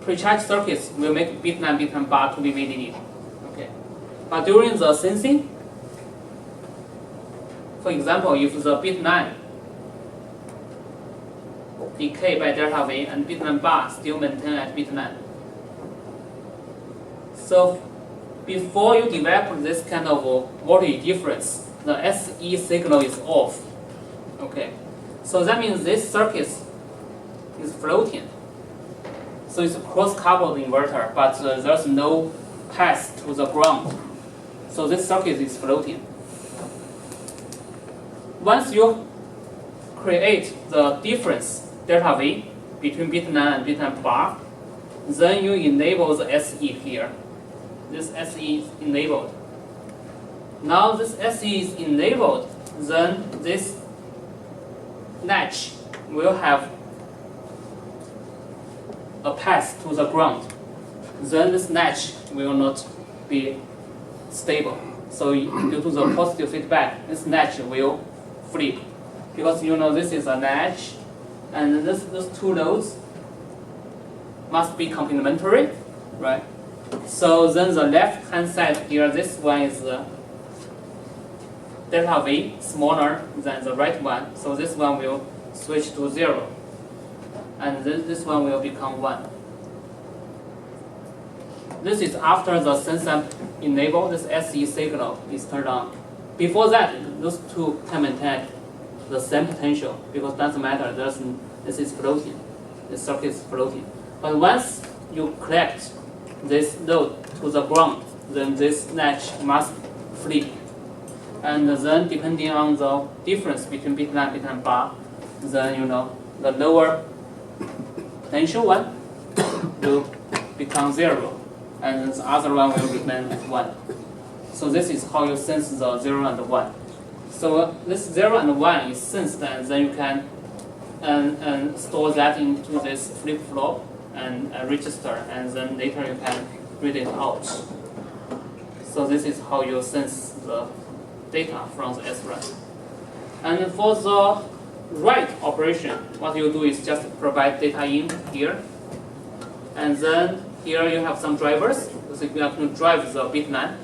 pre-charged circuits will make bit 9, bit 10 bar to be VDD. Okay. But during the sensing, for example, if the bit 9 decay by delta V and bit 9 bar still maintain at bit 9. So before you develop this kind of voltage difference, the SE signal is off. Okay. So that means this circuit is floating. So it's a cross-coupled inverter, but there's no path to the ground. So this circuit is floating. Once you create the difference delta V between bit 9 and bit 9 bar, then you enable the SE here. This SE is enabled. Now this SE is enabled, then this latch will have a path to the ground. Then this latch will not be stable. So due to the positive feedback, this latch will flip. Because you know this is a latch, and those two loads must be complementary, right? So then the left hand side here, this one is delta V smaller than the right one. So this one will switch to 0. And then this one will become 1. This is after the sense enable, this SE signal is turned on. Before that, those two can maintain the same potential because it doesn't matter, this is floating, this circuit is floating. But once you collect this load to the ground, then this latch must flip. And then depending on the difference between bit 9 and bit 10 bar, then you know the lower potential one will become 0, and the other one will remain 1. So this is how you sense the 0 and 1. So this 0 and 1 is sensed, and then you can store that into this flip-flop and register, and then later you can read it out. So this is how you sense the data from the SRAM. And for the write operation, what you do is just provide data in here, and then here you have some drivers. So you have to drive the bit 9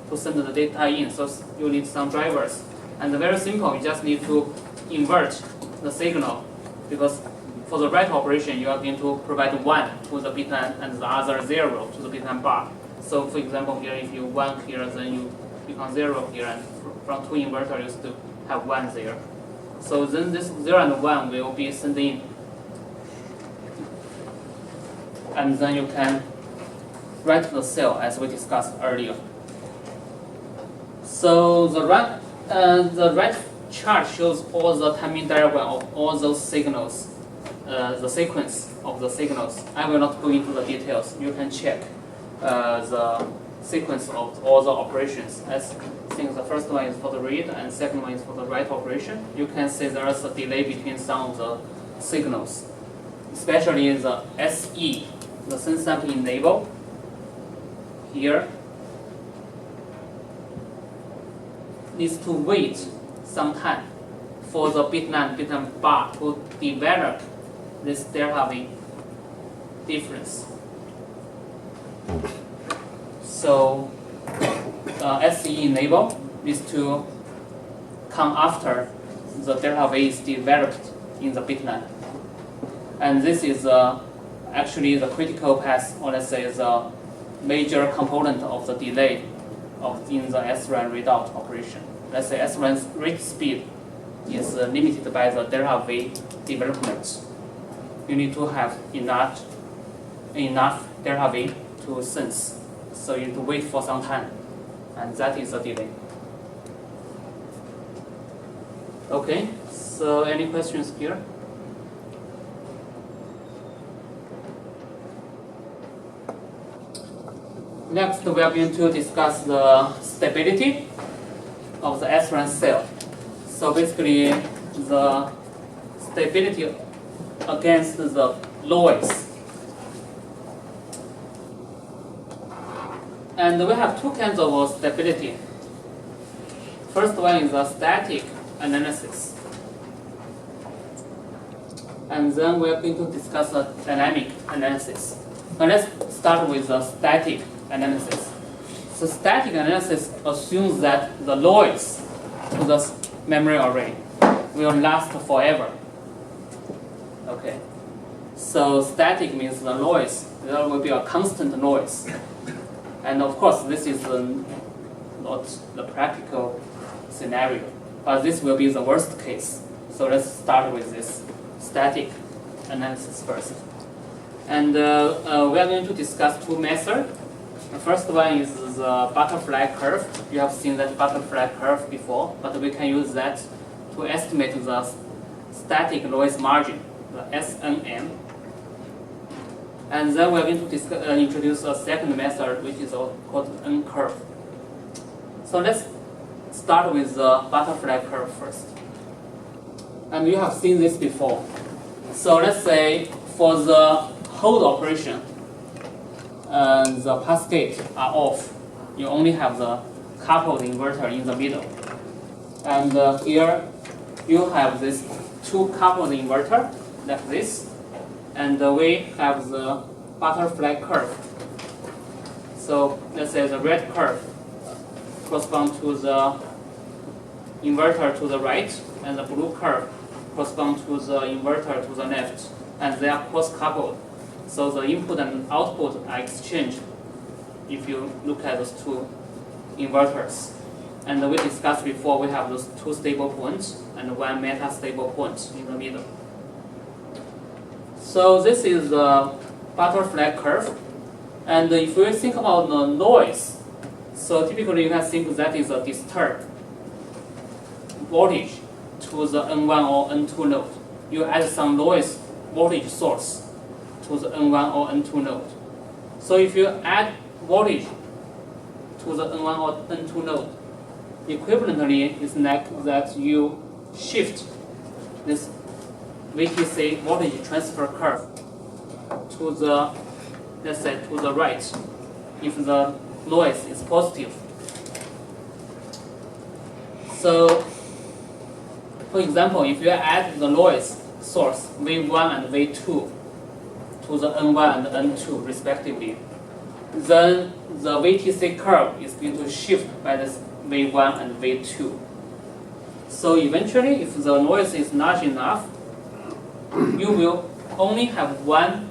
to send the data in. So you need some drivers. And very simple, you just need to invert the signal, because for the write operation, you are going to provide 1 to the bit 9 and the other 0 to the bit 9 bar. So for example, here if you 1 here, then you become 0 here, and from 2 inverter you still have 1 there. So then this 0 and 1 will be sent in. And then you can write the cell as we discussed earlier. So the right chart shows all the timing diagram of all those signals, the sequence of the signals. I will not go into the details. You can check the sequence of all the operations. As I think the first one is for the read and second one is for the write operation. You can see there is a delay between some of the signals, especially the SE, the sense sample enable. Here needs to wait some time for the bit 9, bit 10 bar to develop this delta V difference. So SE enable needs to come after the delta V is developed in the bit 9. And this is actually the critical path, or let's say the major component of the delay in the SRAM readout operation. Let's say SRAM's read speed is limited by the delta V development. You need to have enough delta V to sense. So you need to wait for some time, and that is the delay. Okay, so any questions here? Next, we are going to discuss the stability of the SRAM cell. So basically, the stability against the noise. And we have two kinds of stability. First one is a static analysis. And then we are going to discuss a dynamic analysis. Now let's start with the static analysis. So static analysis assumes that the noise to the memory array will last forever. Okay. So static means the noise, there will be a constant noise. And of course, this is not the practical scenario, but this will be the worst case. So let's start with this static analysis first. And we are going to discuss two methods. The first one is the butterfly curve. You have seen that butterfly curve before, but we can use that to estimate the static noise margin, the SRAM. And then we are going to introduce a second method, which is called N-curve. So let's start with the butterfly curve first. And you have seen this before. So let's say for the hold operation, the pass gate are off. You only have the coupled inverter in the middle. And here you have this two coupled inverter like this. And we have the butterfly curve. So let's say the red curve corresponds to the inverter to the right, and the blue curve corresponds to the inverter to the left, and they are cross-coupled. So the input and output are exchanged if you look at those two inverters. And we discussed before, we have those two stable points and one meta-stable point in the middle. So this is the butterfly curve. And if we think about the noise, so typically you can think that is a disturbed voltage to the N1 or N2 node. You add some noise voltage source to the N1 or N2 node. So if you add voltage to the N1 or N2 node, equivalently it's like that you shift this VTC voltage transfer curve to the, let's say, to the right if the noise is positive. So, for example, if you add the noise source V1 and V2 to the N1 and N2 respectively, then the VTC curve is going to shift by this V1 and V2. So eventually, if the noise is large enough, you will only have one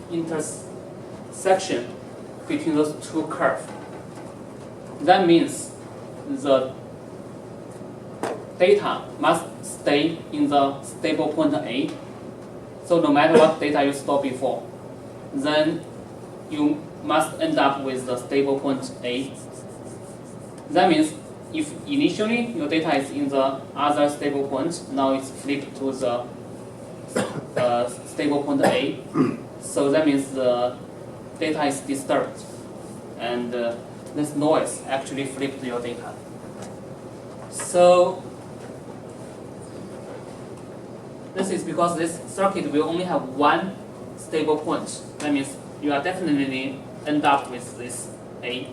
intersection between those two curves. That means the data must stay in the stable point A. So no matter what data you store before, then you must end up with the stable point A. That means if initially your data is in the other stable point, now it's flipped to the stable point A. So that means the data is disturbed, and this noise actually flipped your data. So this is because this circuit will only have one stable point. That means you are definitely end up with this A.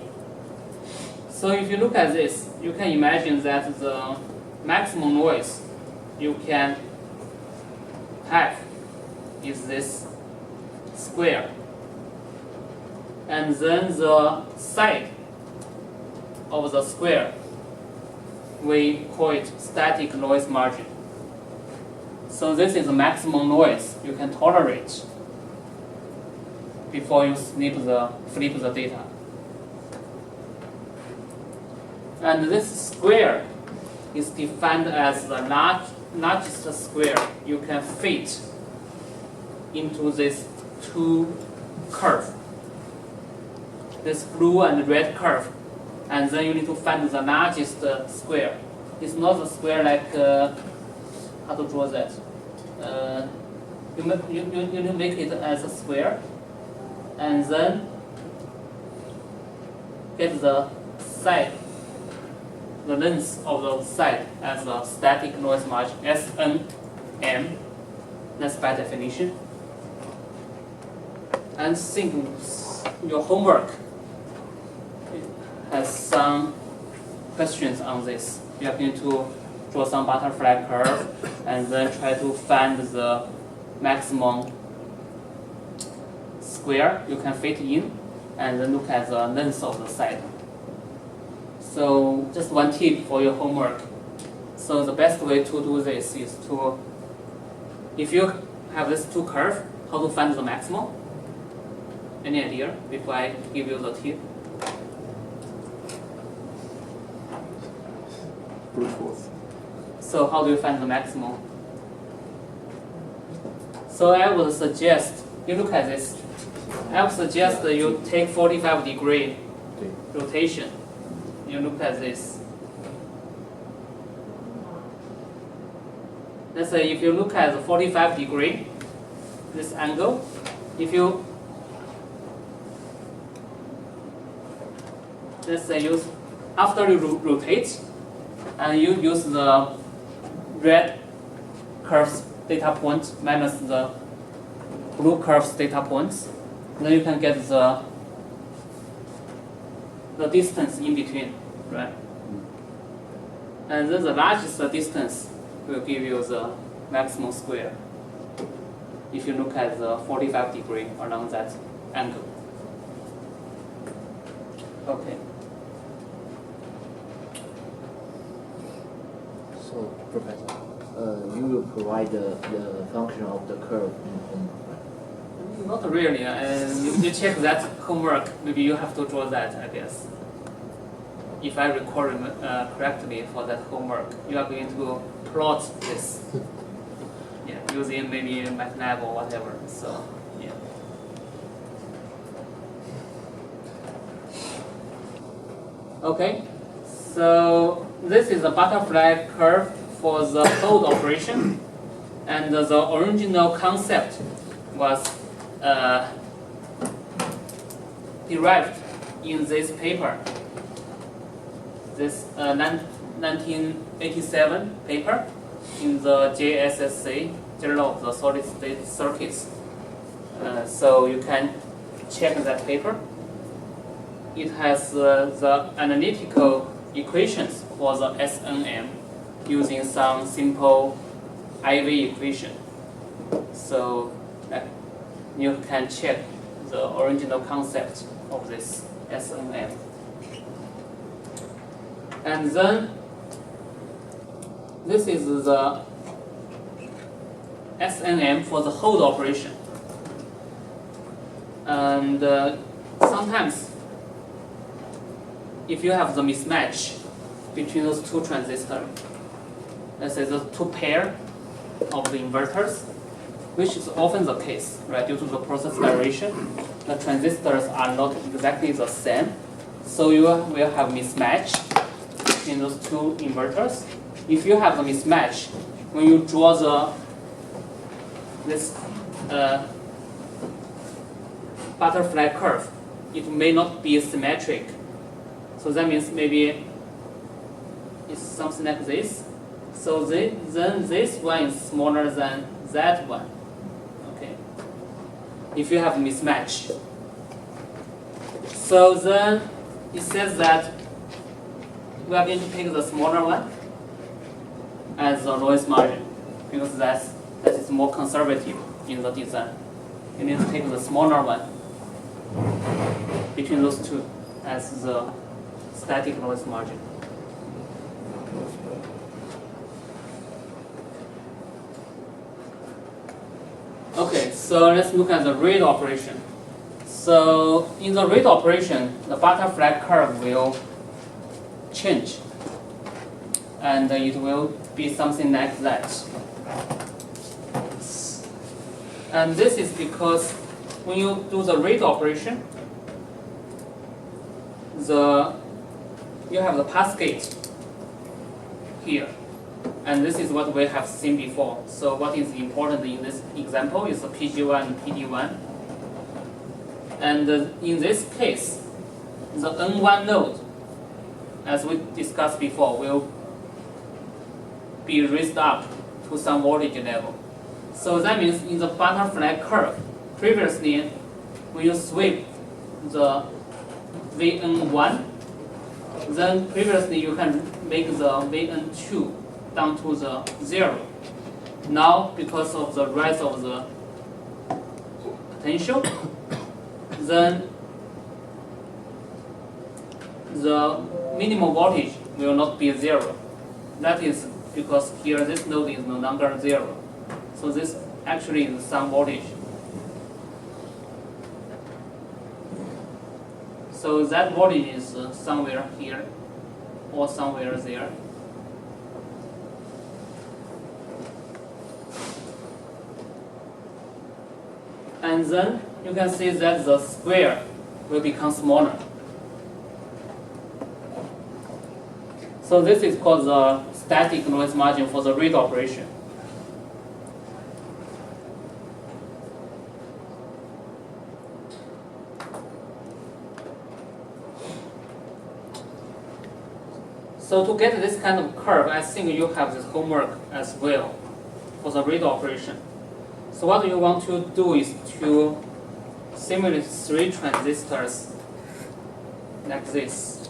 So if you look at this, you can imagine that the maximum noise you can have is this square. And then the side of the square, we call it static noise margin. So this is the maximum noise you can tolerate before you flip the data. And this square is defined as the largest square you can fit into these two curves, this blue and red curve, and then you need to find the largest square. It's not the square like how to draw that. You make it as a square, and then get the side, the length of the side as a static noise margin, SNM. That's by definition. And think your homework has some questions on this. You are going to draw some butterfly curve and then try to find the maximum square you can fit in, and then look at the length of the side. So just one tip for your homework. So the best way to do this is to, if you have these two curves, how to find the maximum? Any idea before I give you the tip? Brute force. So how do you find the maximum? So I would suggest, you look at this, I would suggest that you take 45-degree rotation. You look at this. Let's say if you look at the 45-degree, this angle, if you, let's say use, after you rotate, and you use the red curve's data point minus the blue curve's data points, then you can get the distance in between, right? And then the largest distance will give you the maximum square if you look at the 45-degree along that angle. Okay. So, Professor, you will provide the function of the curve in homework, right? Not really. You check that homework. Maybe you have to draw that, I guess. If I recall correctly for that homework, you are going to plot this. Yeah, using maybe MATLAB or whatever. So, yeah. Okay. So this is a butterfly curve for the fold operation, and the original concept was derived in this paper, this 1987 paper in the JSSC, Journal of the Solid State Circuits. So you can check that paper. It has the analytical equations for the SRAM using some simple IV equation. So you can check the original concept of this SRAM. And then this is the SRAM for the hold operation. And sometimes if you have the mismatch between those two transistors, let's say the two pair of the inverters, which is often the case, right? Due to the process variation, the transistors are not exactly the same. So you will have mismatch between those two inverters. If you have a mismatch, when you draw this butterfly curve, it may not be symmetric. So that means maybe it's something like this. So then this one is smaller than that one. Okay. If you have a mismatch. So then it says that we are going to pick the smaller one as the lowest margin, because that is more conservative in the design. You need to take the smaller one between those two as the static lowest margin. Okay, so let's look at the rate operation. So in the rate operation, the butterfly curve will change, and it will be something like that. And this is because when you do the rate operation, you have the pass gate here, and this is what we have seen before. So what is important in this example is the PG1 and PD1. And in this case, the N1 node, as we discussed before, will be raised up to some voltage level. So that means in the butterfly curve, previously, when you sweep the Vn1, then previously you can make the Vn2 down to the 0. Now, because of the rise of the potential, then the minimum voltage will not be 0. That is because here this node is no longer 0. So this actually is some voltage. So that voltage is somewhere here or somewhere there. And then you can see that the square will become smaller. So this is called the static noise margin for the read operation. So to get this kind of curve, I think you have this homework as well for the read operation. So what you want to do is to simulate 3 transistors like this.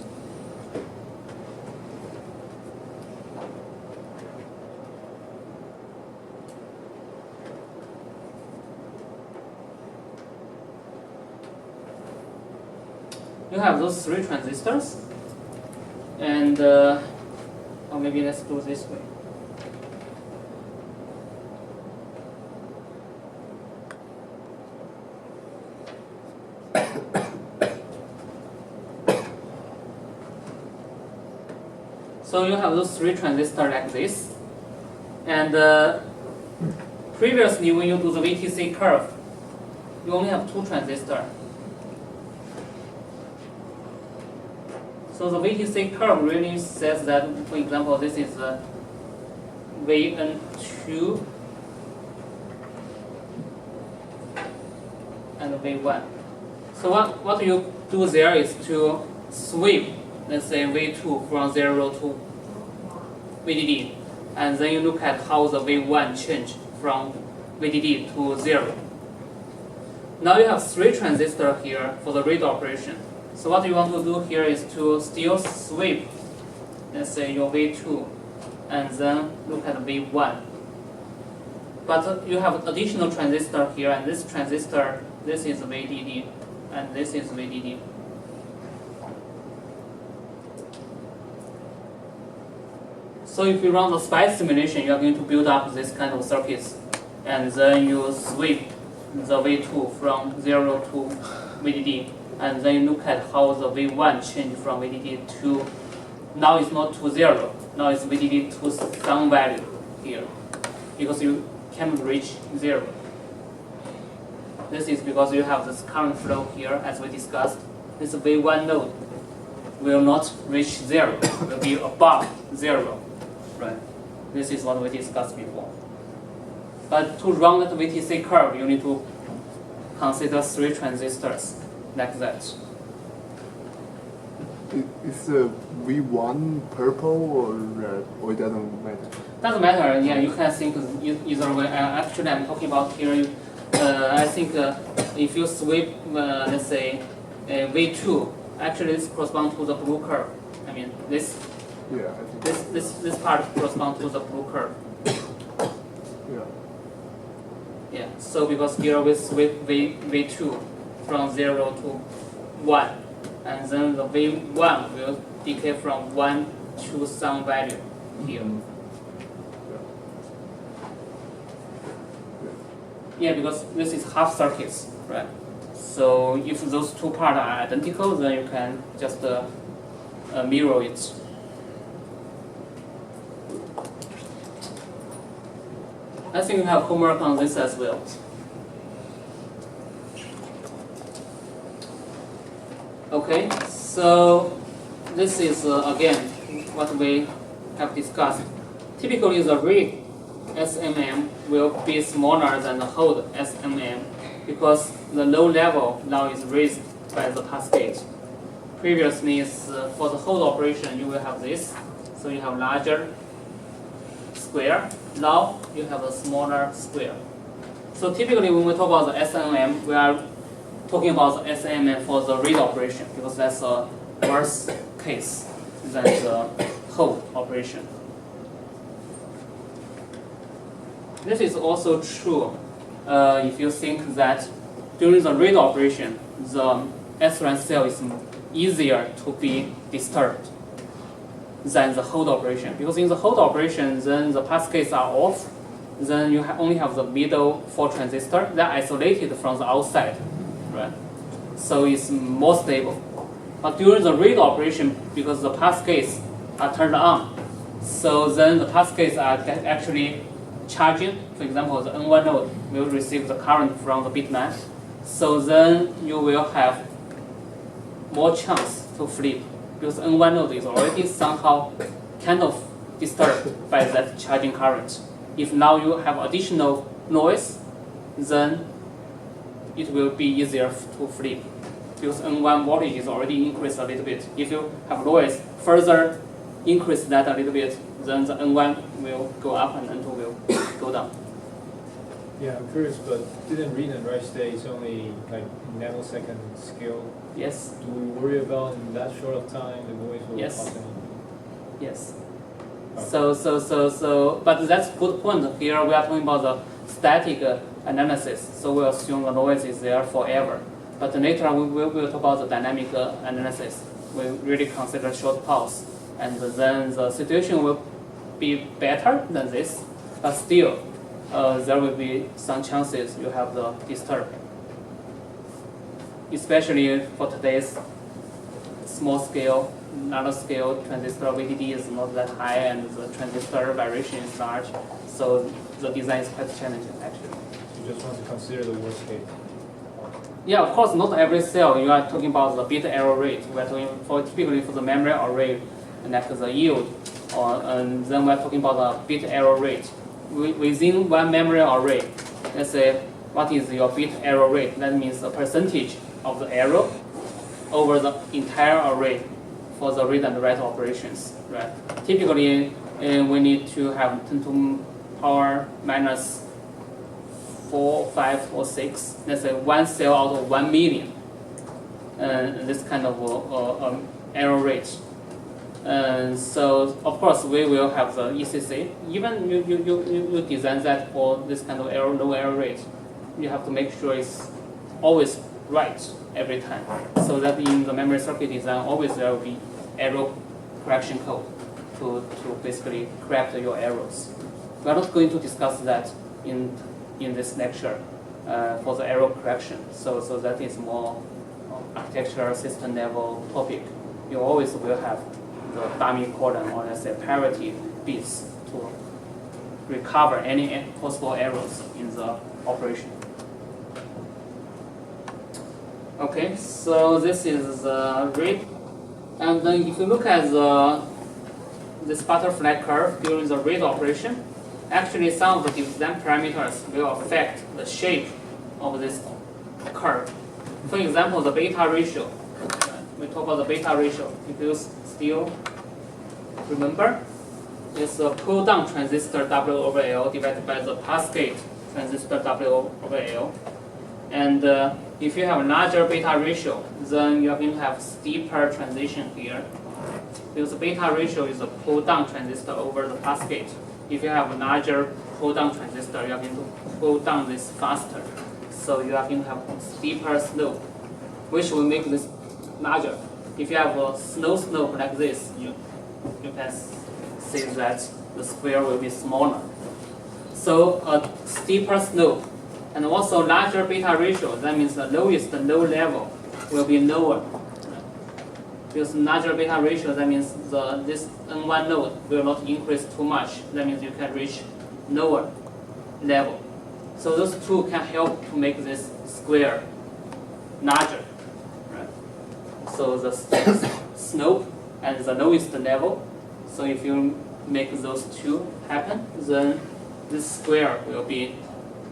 You have those 3 transistors, and or maybe let's do this way. So you have those 3 transistors like this, and previously when you do the VTC curve, you only have 2 transistors. So the VTC curve really says that, for example, this is Vn2 and V1. So what you do there is to sweep, let's say V2 from 0 to VDD, and then you look at how the V1 change from VDD to 0. Now you have 3 transistors here for the read operation. So what you want to do here is to still sweep, let's say your V2, and then look at V1. But you have additional transistor here, and this transistor, this is VDD, and this is VDD. So if you run the SPICE simulation, you are going to build up this kind of circuits, and then you sweep the V2 from 0 to VDD, and then you look at how the V1 change from VDD to, now it's not to 0, now it's VDD to some value here, because you cannot reach 0. This is because you have this current flow here, as we discussed. This V1 node will not reach 0, will be above 0. Right. This is what we discussed before. But to run that VTC curve, you need to consider 3 transistors like that. Is the V1 purple or red, or it doesn't matter? Doesn't matter. Yeah, you can think either way. Actually, I'm talking about here. I think if you sweep, let's say, V2, actually this corresponds to the blue curve. I mean this. Yeah, I think This part corresponds to the blue curve. Yeah. Yeah. So because here we sweep V2 from 0 to 1, and then the V1 will decay from 1 to some value here. Yeah, because this is half circuits, right? So if those 2 parts are identical, then you can just mirror it. I think you have homework on this as well. Okay, so this is again what we have discussed. Typically, the rig SMM will be smaller than the hold SMM because the low level now is raised by the cascade. Previously, for the hold operation, you will have this, so you have larger square. Now you have a smaller square. So typically, when we talk about the SMM, we are talking about the SMM for the read operation because that's a worse case than the hold operation. This is also true if you think that during the read operation, the SRAM cell is easier to be disturbed than the hold operation. Because in the hold operation, then the pass gates are off, then you only have the middle 4 transistor. They're isolated from the outside, right? So it's more stable. But during the read operation, because the pass gates are turned on, so then the pass gates are actually charging. For example, the N1 node will receive the current from the bitmap. So then you will have more chance to flip, because N1 node is already somehow kind of disturbed by that charging current. If now you have additional noise, then it will be easier to flip, because N1 voltage is already increased a little bit. If you have noise, further increase that a little bit, then the N1 will go up and N2 will go down. Yeah, I'm curious, but didn't read and write state only like nanosecond scale? Yes. Do we worry about in that short of time the noise will Yes. cause any? Yes. Okay. But that's a good point. Here we are talking about the static analysis. So we assume the noise is there forever. But later we will talk about the dynamic analysis. We really consider short pulse. And then the situation will be better than this. But still, there will be some chances you have the disturb. Especially for today's small scale, nanoscale transistor VDD is not that high and the transistor variation is large, so the design is quite challenging actually. You just want to consider the worst case. Yeah, of course, not every cell you are talking about the bit error rate. We are talking typically for the memory array, like the yield, and then we are talking about the bit error rate. Within one memory array, let's say what is your bit error rate? That means the percentage of the error over the entire array for the read and write operations, right? Typically, we need to have 10 to power minus 4, 5, or 6. Let's say one cell out of 1 million. This kind of error rate. So of course we will have the ECC. Even you design that for this kind of error, low error rate, you have to make sure it's always right every time. So that in the memory circuit design, always there will be error correction code to basically correct your errors. We are not going to discuss that in this lecture for the error correction. So that is more architecture system level topic. You always will have the dummy codon, or let's say parity bits, to recover any possible errors in the operation. Okay, so this is the read. And then if you look at this butterfly curve during the read operation, actually some of the design parameters will affect the shape of this curve. For example, the beta ratio. We talk about the beta ratio. If you still remember, it's a pull down transistor W over L divided by the pass gate transistor W over L. And if you have a larger beta ratio, then you're going to have steeper transition here. Because the beta ratio is a pull down transistor over the pass gate. If you have a larger pull down transistor, you're going to pull down this faster. So you are going to have a steeper slope, which will make this larger. If you have a slope like this, you can see that the square will be smaller. So a steeper slope and also larger beta ratio, that means the lowest low level will be lower. Because larger beta ratio, that means this N1 node will not increase too much. That means you can reach lower level. So those two can help to make this square larger. Right? So the slope and the lowest level. So if you make those two happen, then this square will be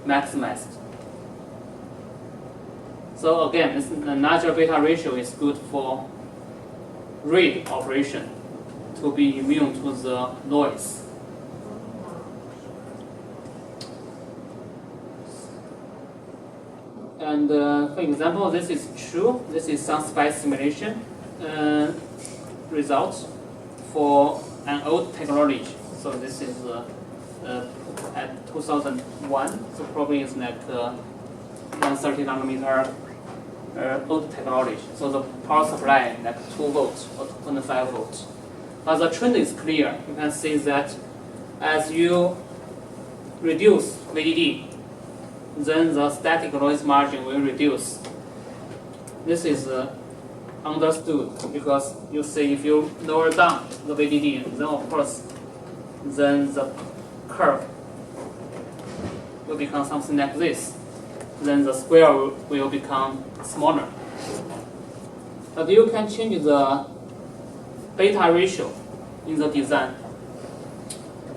maximized. So again, this larger beta ratio is good for read operation to be immune to the noise. And for example, this is true. This is some SPICE simulation results for an old technology. So this is at 2001. So probably it's like than 30 nanometer old technology. So the power supply like 2 volts or 25 volts. But the trend is clear. You can see that as you reduce VDD, then the static noise margin will reduce. This is understood because you see if you lower down the VDD, then of course, then the curve will become something like this. Then the square will become smaller. But you can change the beta ratio in the design.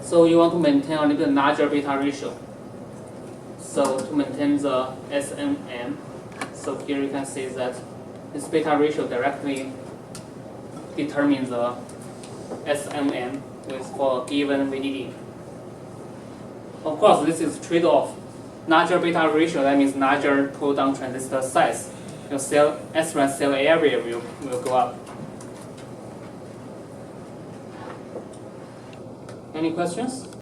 So you want to maintain a little bit larger beta ratio. So to maintain the SMM, so here you can see that this beta ratio directly determines the SMM for a given VDD. Of course, this is trade-off. Larger beta ratio, that means larger pull-down transistor size. Your SRAM cell area will go up. Any questions?